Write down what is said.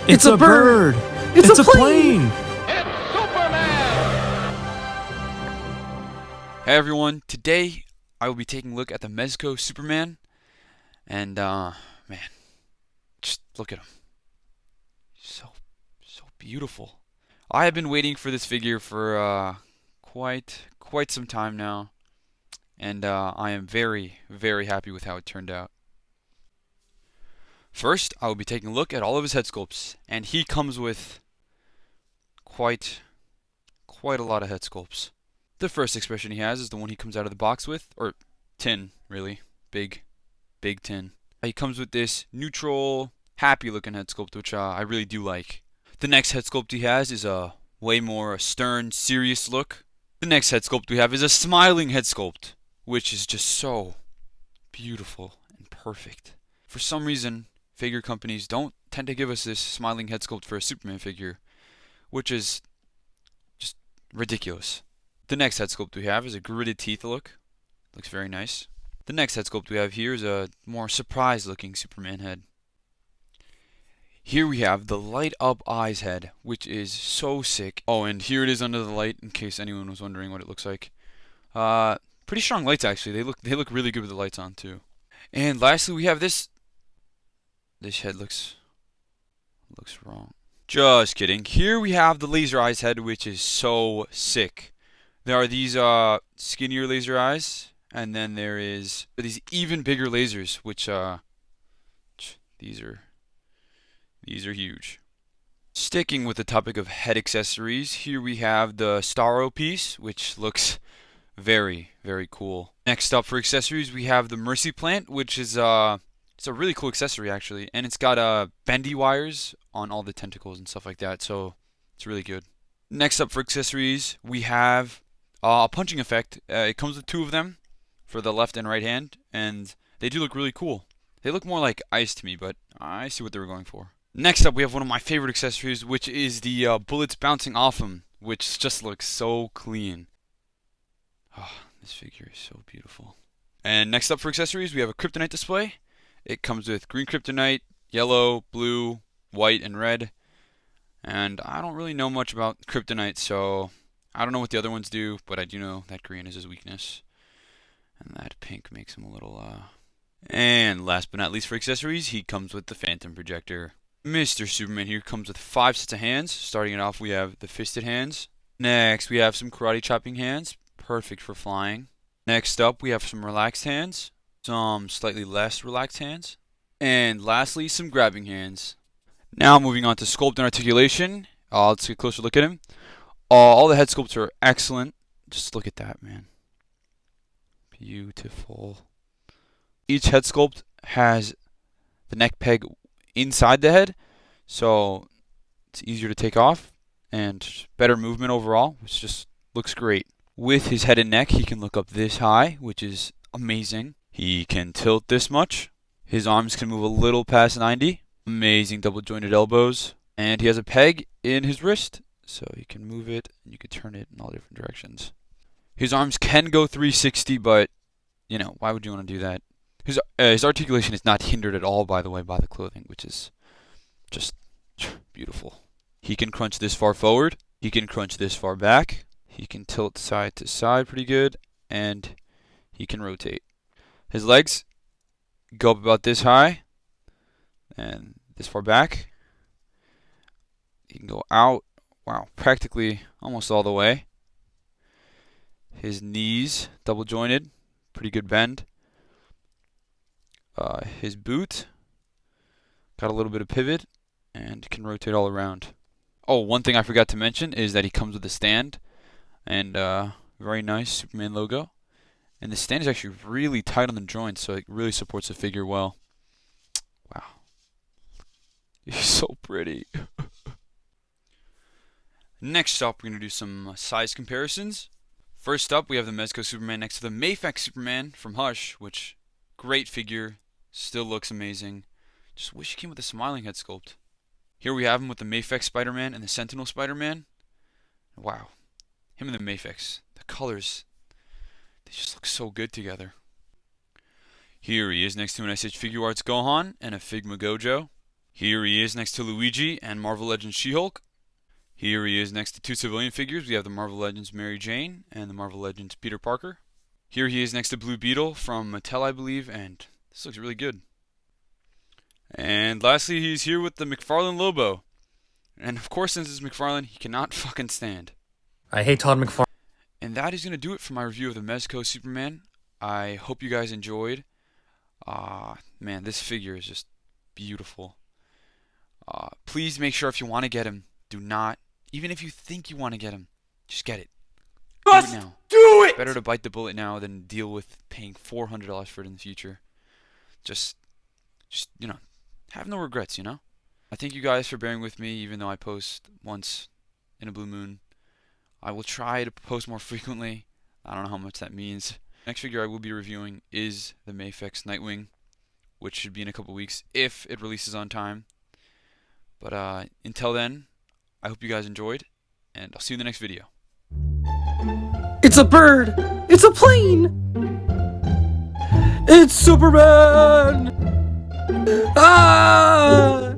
It's a bird! It's a plane! It's Superman! Hey everyone, today I will be taking a look at the Mezco Superman, and man, just look at him. So beautiful. I have been waiting for this figure for quite some time now, and I am very happy with how it turned out. First, I will be taking a look at all of his head sculpts, and he comes with quite a lot of head sculpts. The first expression he has is the one he comes out of the box with, or tin, really. Big tin. He comes with this neutral, happy looking head sculpt, which I really do like. The next head sculpt he has is a way more stern, serious look. The next head sculpt we have is a smiling head sculpt, which is just so beautiful and perfect. For some reason, figure companies don't tend to give us this smiling head sculpt for a Superman figure, which is just ridiculous. The next head sculpt we have is a gritted teeth look. Looks very nice. The next head sculpt we have here is a more surprised looking Superman head. Here we have the light up eyes head, which is so sick. Oh, and here it is under the light in case anyone was wondering what it looks like. Pretty strong lights actually. They look really good with the lights on too. And lastly we have this head looks wrong. Just kidding. Here we have the laser eyes head, which is so sick. There are these skinnier laser eyes, and then there is these even bigger lasers, which these are huge. Sticking with the topic of head accessories, here we have the Starro piece, which looks very cool. Next up for accessories, we have the Mercy plant, which is it's a really cool accessory actually, and it's got bendy wires on all the tentacles and stuff like that, so it's really good. Next up for accessories, we have a punching effect. It comes with two of them for the left and right hand, and they do look really cool. They look more like ice to me, but I see what they were going for. Next up, we have one of my favorite accessories, which is the bullets bouncing off him, which just looks so clean. Oh, this figure is so beautiful. And next up for accessories, we have a kryptonite display. It comes with green kryptonite, yellow, blue, white, and red. And I don't really know much about kryptonite, so I don't know what the other ones do, but I do know that green is his weakness. And that pink makes him a little, And last but not least for accessories, he comes with the phantom projector. Mr. Superman here comes with 5 sets of hands. Starting it off, we have the fisted hands. Next, we have some karate chopping hands, perfect for flying. Next up, we have some relaxed hands, some slightly less relaxed hands, and lastly, some grabbing hands. Now moving on to sculpt and articulation. Let's take a closer look at him. All the head sculpts are excellent. Just look at that, man. Beautiful. Each head sculpt has the neck peg inside the head, so it's easier to take off and better movement overall, which just looks great. With his head and neck, he can look up this high, which is amazing. He can tilt this much. His arms can move a little past 90. Amazing double jointed elbows. And he has a peg in his wrist, so you can move it and you can turn it in all different directions. His arms can go 360, but you know, why would you want to do that? His articulation is not hindered at all, by the way, by the clothing, which is just beautiful. He can crunch this far forward. He can crunch this far back. He can tilt side to side pretty good, and he can rotate. His legs go up about this high and this far back. He can go out, wow, practically almost all the way. His knees double jointed, pretty good bend. His boot got a little bit of pivot and can rotate all around. Oh, one thing I forgot to mention is that he comes with a stand and very nice Superman logo. And the stand is actually really tight on the joints, so it really supports the figure well. Wow. He's so pretty. Next up, we're going to do some size comparisons. First up, we have the Mezco Superman next to the Mafex Superman from Hush, which, great figure, still looks amazing. Just wish he came with a smiling head sculpt. Here we have him with the Mafex Spider-Man and the Sentinel Spider-Man. Wow. Him and the Mafex. The colors, they just look so good together. Here he is next to an SH Figure Arts Gohan and a Figma Gojo. Here he is next to Luigi and Marvel Legends She-Hulk. Here he is next to two civilian figures. We have the Marvel Legends Mary Jane and the Marvel Legends Peter Parker. Here he is next to Blue Beetle from Mattel, I believe, and this looks really good. And lastly, he's here with the McFarlane Lobo. And of course, since it's McFarlane, he cannot fucking stand. I hate Todd McFarlane. And that is going to do it for my review of the Mezco Superman. I hope you guys enjoyed. Man, this figure is just beautiful. Please make sure if you want to get him, do not, even if you think you want to get him, just get it. Just do it now. Do it! Better to bite the bullet now than deal with paying $400 for it in the future. Just, you know, have no regrets, you know? I thank you guys for bearing with me, even though I post once in a blue moon. I will try to post more frequently. I don't know how much that means. Next figure I will be reviewing is the Mafex Nightwing, which should be in a couple weeks if it releases on time. But until then, I hope you guys enjoyed, and I'll see you in the next video. It's a bird! It's a plane! It's Superman! Ah!